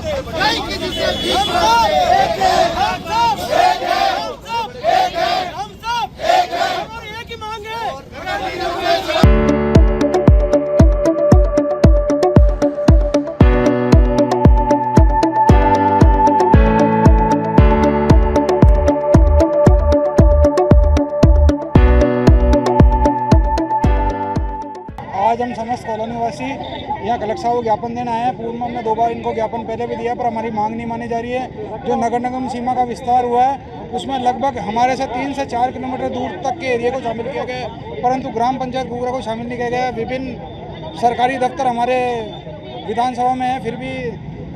नहीं किसी से भीख मांगे। हम सब एक हैं, हम सब एक हैं, हम सब एक हैं और एक ही मांगे। आज हम समस्त कॉलोनी वासी यहाँ कलेक्टर साहब को ज्ञापन देना आए हैं। पूर्व में हमने 2 बार इनको ज्ञापन पहले भी दिया पर हमारी मांग नहीं मानी जा रही है। जो नगर निगम सीमा का विस्तार हुआ है उसमें लगभग हमारे से 3 से 4 किलोमीटर दूर तक के एरिया को शामिल किया गया है, परंतु ग्राम पंचायत घुघरा को शामिल नहीं किया गया। विभिन्न सरकारी दफ्तर हमारे विधानसभा में है, फिर भी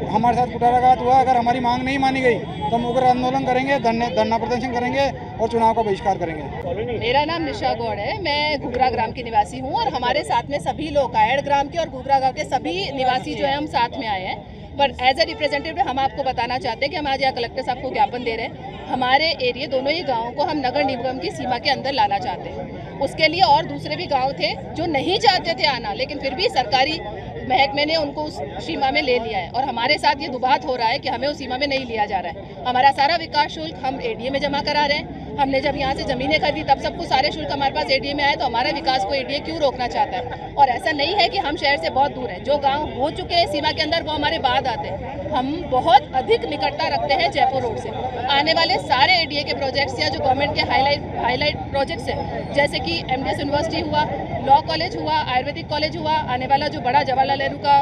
हमारे साथ कुठाराघात हुआ। अगर हमारी मांग नहीं मानी गई तो हम उग्र आंदोलन करेंगे, धरना प्रदर्शन करेंगे और चुनाव का बहिष्कार करेंगे। मेरा नाम निशा गौड़ है, मैं घुघरा ग्राम की निवासी हूँ और हमारे साथ में सभी लोग कायड़ ग्राम के और घुघरा गांव के सभी निवासी जो है हम साथ में आए हैं। पर एज ए रिप्रेजेंटेटिव हम आपको बताना चाहते हैं कि हम आज यहाँ कलेक्टर साहब को ज्ञापन दे रहे हैं। हमारे एरिया दोनों ही गाँवों को हम नगर निगम की सीमा के अंदर लाना चाहते हैं। उसके लिए और दूसरे भी गाँव थे जो नहीं चाहते थे आना, लेकिन फिर भी सरकारी महकमे ने उनको उस सीमा में ले लिया है और हमारे साथ ये दुबात हो रहा है कि हमें उस सीमा में नहीं लिया जा रहा है। हमारा सारा विकास शुल्क हम एडीए में जमा करा रहे हैं। हमने जब यहाँ से ज़मीनें खरीदी तब सब कुछ सारे शुल्क हमारे पास एडीए में आए, तो हमारे विकास को एडीए क्यों रोकना चाहता है? और ऐसा नहीं है कि हम शहर से बहुत दूर हैं। जो गांव हो चुके हैं सीमा के अंदर वो हमारे बाद आते हैं। हम बहुत अधिक निकटता रखते हैं जयपुर रोड से। आने वाले सारे एडीए के प्रोजेक्ट्स या जो गवर्नमेंट के हाईलाइट प्रोजेक्ट्स हैं, जैसे कि एमडीएस यूनिवर्सिटी हुआ, लॉ कॉलेज हुआ, आयुर्वेदिक कॉलेज हुआ, आने वाला जो बड़ा जवाहरलाल नेहरू का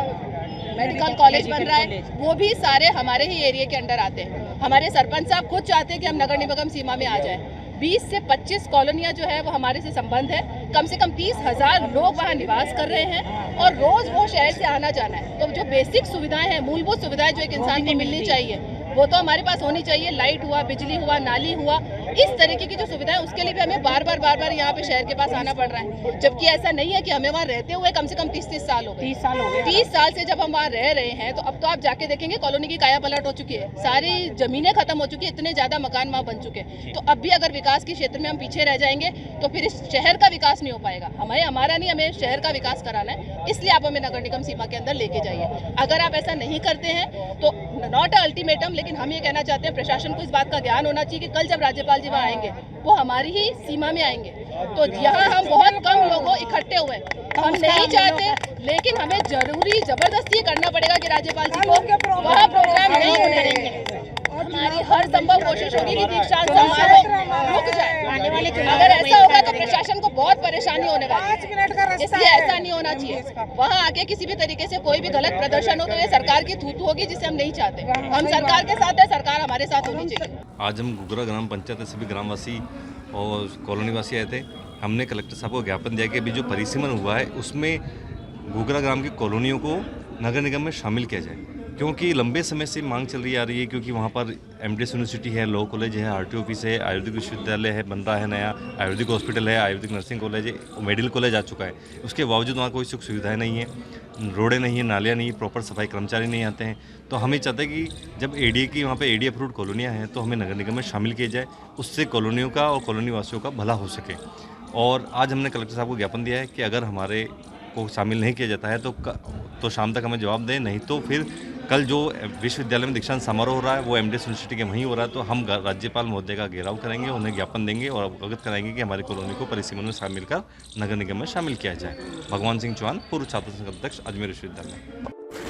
मेडिकल कॉलेज बन रहा है, वो भी सारे हमारे ही एरिया के अंडर आते हैं। हमारे सरपंच साहब खुद चाहते हैं कि हम नगर निगम सीमा में आ जाएं। 20 से 25 कॉलोनियाँ जो है वो हमारे से संबंध है। कम से कम 30,000 लोग वहाँ निवास कर रहे हैं और रोज़ वो शहर से आना जाना है। तो जो बेसिक सुविधाएं हैं, मूलभूत सुविधाएं जो एक इंसान को मिलनी चाहिए, वो तो हमारे पास होनी चाहिए। लाइट हुआ, बिजली हुआ, नाली हुआ, इस तरीके की जो सुविधाएं, उसके लिए भी हमें बार बार यहाँ पे शहर के पास आना पड़ रहा है। जबकि ऐसा नहीं है कि हमें वहाँ रहते हुए कम से कम 30 साल हो गए। 30 साल से जब हम वहाँ रह रहे हैं तो अब तो आप जाके देखेंगे कॉलोनी की काया पलट हो चुकी है, सारी जमीनें खत्म हो चुकी है, इतने ज्यादा मकान वहाँ बन चुके हैं। तो अब भी अगर विकास के क्षेत्र में हम पीछे रह जाएंगे तो फिर इस शहर का विकास नहीं हो पाएगा। हमारा नहीं, हमें शहर का विकास कराना है, इसलिए आप हमें नगर निगम सीमा के अंदर लेके जाइए। अगर आप ऐसा नहीं करते हैं तो नॉट अल्टीमेटम, लेकिन हम ये कहना चाहते हैं प्रशासन को इस बात का ज्ञान होना चाहिए कि कल जब राज्यपाल जी वहाँ आएंगे वो हमारी ही सीमा में आएंगे। तो यहाँ हम बहुत कम लोगों इकट्ठे हुए, हम नहीं चाहते, लेकिन हमें जरूरी जबरदस्ती करना पड़ेगा कि राज्यपाल जी को वहाँ प्रोग्राम नहीं होने देंगे। हमारी हर संभव कोशिश होगी कि दीक्षांत समारोह रुक जाए। अगर ऐसा होगा तो प्रशासन को बहुत परेशानी होने वाली है, इसलिए ऐसा नहीं होना चाहिए। वहाँ आके किसी भी तरीके से कोई भी गलत प्रदर्शन हो तो ये सरकार की थूथू होगी, जिसे हम नहीं चाहते। हम सरकार के साथ है, सरकार हमारे साथ होनी चाहिए। आज हम घुघरा ग्राम पंचायत के सभी ग्रामवासी और कॉलोनी वासी आए थे। हमने कलेक्टर साहब को ज्ञापन दिया कि अभी जो परिसीमन हुआ है उसमें घुघरा ग्राम की कॉलोनियों को नगर निगम में शामिल किया जाए, क्योंकि लंबे समय से मांग चल रही आ रही है। क्योंकि वहाँ पर एमडीएस यूनिवर्सिटी है, लॉ कॉलेज है, आरटीओ ऑफिस है, आयुर्वेदिक विश्वविद्यालय है, बन रहा है नया, आयुर्वेदिक हॉस्पिटल है, आयुर्वेदिक नर्सिंग कॉलेज है, मेडिकल कॉलेज आ चुका है। उसके बावजूद वहाँ कोई सुख सुविधाएं नहीं है, रोडें नहीं है, नालियाँ नहीं, प्रॉपर सफाई कर्मचारी नहीं आते हैं। तो हमें चाहते हैं कि जब एडीए की वहाँ पे एडीए अप्रूव्ड कॉलोनियाँ हैं तो हमें नगर निगम में शामिल किया जाए, उससे कॉलोनियों का और कॉलोनी वासियों का भला हो सके। और आज हमने कलेक्टर साहब को ज्ञापन दिया है कि अगर हमारे को शामिल नहीं किया जाता है तो शाम तक हमें जवाब दें, नहीं तो फिर कल जो विश्वविद्यालय में दीक्षांत समारोह हो रहा है वो एमडीएस यूनिवर्सिटी के वहीं हो रहा है, तो हम राज्यपाल महोदय का घेराव करेंगे, उन्हें ज्ञापन देंगे और अवगत कराएंगे कि हमारी कॉलोनी को परिसीमन में शामिल कर नगर निगम में शामिल किया जाए। भगवान सिंह चौहान, पूर्व छात्र संघ अध्यक्ष, अजमेर विश्वविद्यालय।